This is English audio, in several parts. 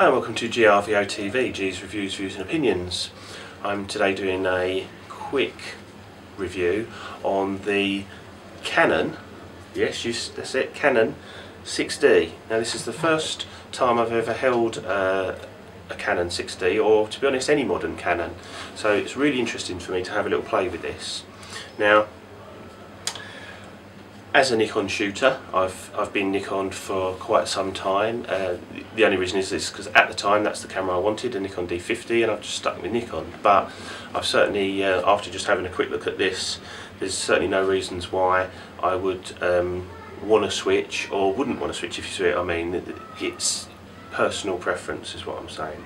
Hi and welcome to GRVO TV, G's Reviews, Views and Opinions. I'm today doing a quick review on the Canon, that's it, Canon 6D. Now this is the first time I've ever held a Canon 6D, or to be honest any modern Canon, so it's really interesting for me to have a little play with this. Now, as a Nikon shooter, I've been Nikoned for quite some time. The only reason is this because at the time that's the camera I wanted, a Nikon D50, and I've just stuck with Nikon. But I've certainly, after just having a quick look at this, there's certainly no reasons why I would want to switch or wouldn't want to switch, if you see what I mean. It's personal preference is what I'm saying.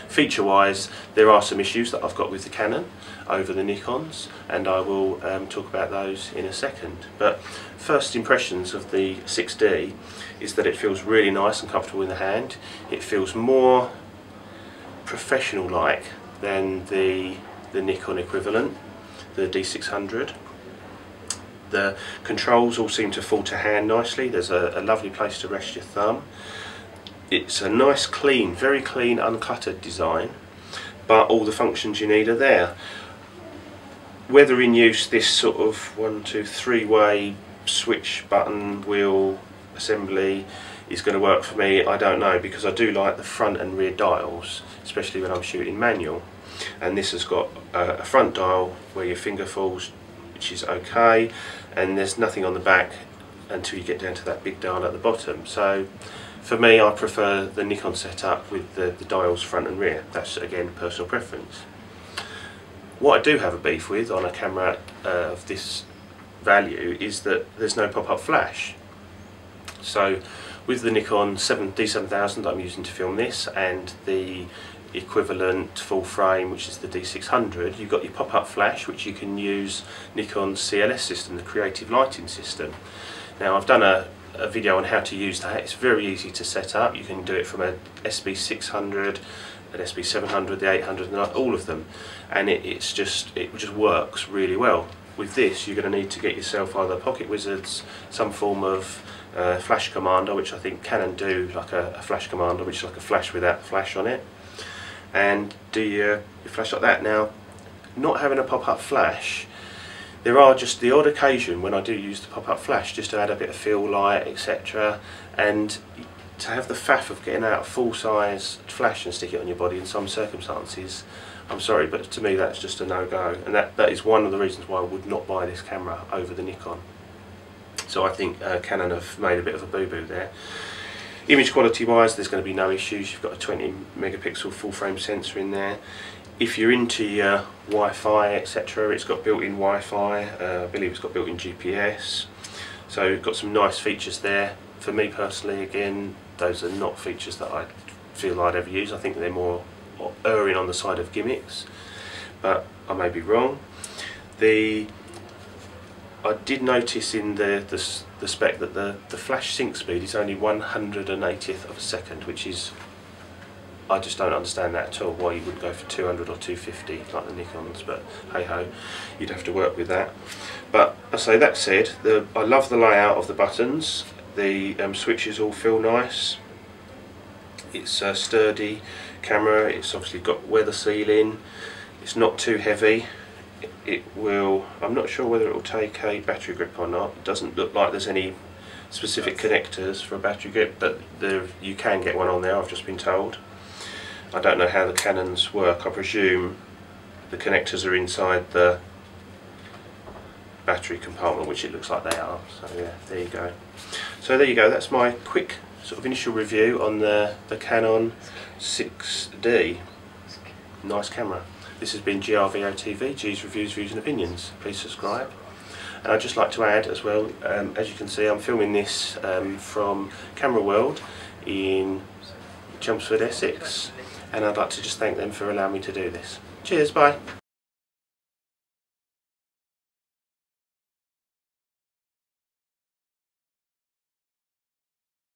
Feature wise, there are some issues that I've got with the Canon over the Nikons, and I will talk about those in a second. But first impressions of the 6D is that it feels really nice and comfortable in the hand. It feels more professional like than the Nikon equivalent, the D600. The controls all seem to fall to hand nicely. There's a lovely place to rest your thumb. It's a nice, clean, very clean, uncluttered design, but all the functions you need are there. Whether in use this sort of 1, 2, 3-way switch button wheel assembly is going to work for me, I don't know, because I do like the front and rear dials, especially when I'm shooting manual. And this has got a front dial where your finger falls, which is okay, and there's nothing on the back until you get down to that big dial at the bottom. So for me, I prefer the Nikon setup with the dials front and rear. That's again personal preference. What I do have a beef with on a camera of this value is that there's no pop-up flash. So with the Nikon D7000 that I'm using to film this, and the equivalent full frame, which is the D600, you've got your pop-up flash, which you can use Nikon's CLS system, the creative lighting system. Now I've done a video on how to use that. It's very easy to set up. You can do it from a SB600, an SB700, the 800, and all of them, and it just works really well. With this, you're going to need to get yourself either Pocket Wizards, some form of flash commander, which I think Canon do, like a flash commander, which is like a flash without the flash on it, and do your flash like that. Now, not having a pop-up flash, there are just the odd occasion when I do use the pop-up flash just to add a bit of fill light, etc. And to have the faff of getting out a full-size flash and stick it on your body in some circumstances, I'm sorry, but to me that's just a no-go. And that is one of the reasons why I would not buy this camera over the Nikon. So I think Canon have made a bit of a boo-boo there. Image quality wise, there's going to be no issues. You've got a 20 megapixel full-frame sensor in there. If you're into your Wi-Fi, etc., it's got built-in Wi-Fi. I believe it's got built-in GPS. So you've got some nice features there. For me personally, again, those are not features that I feel I'd ever use. I think they're more erring on the side of gimmicks, but I may be wrong. I did notice in the spec that the flash sync speed is only 180th of a second, which is, I just don't understand that at all, why you wouldn't go for 200 or 250 like the Nikons, but hey ho, you'd have to work with that. But I say, that said, I love the layout of the buttons. The switches all feel nice. It's a sturdy camera. It's obviously got weather sealing. It's not too heavy. It will, I'm not sure whether it will take a battery grip or not. It doesn't look like there's any specific connectors for a battery grip, but you can get one on there, I've just been told. I don't know how the Canons work. I presume the connectors are inside the battery compartment, which it looks like they are. So yeah, there you go. So there you go, that's my quick sort of initial review on the Canon 6D. Nice camera. This has been GRVO TV, G's Reviews, Views and Opinions. Please subscribe. And I'd just like to add as well, as you can see, I'm filming this from Camera World in Chelmsford, Essex, and I'd like to just thank them for allowing me to do this. Cheers, bye.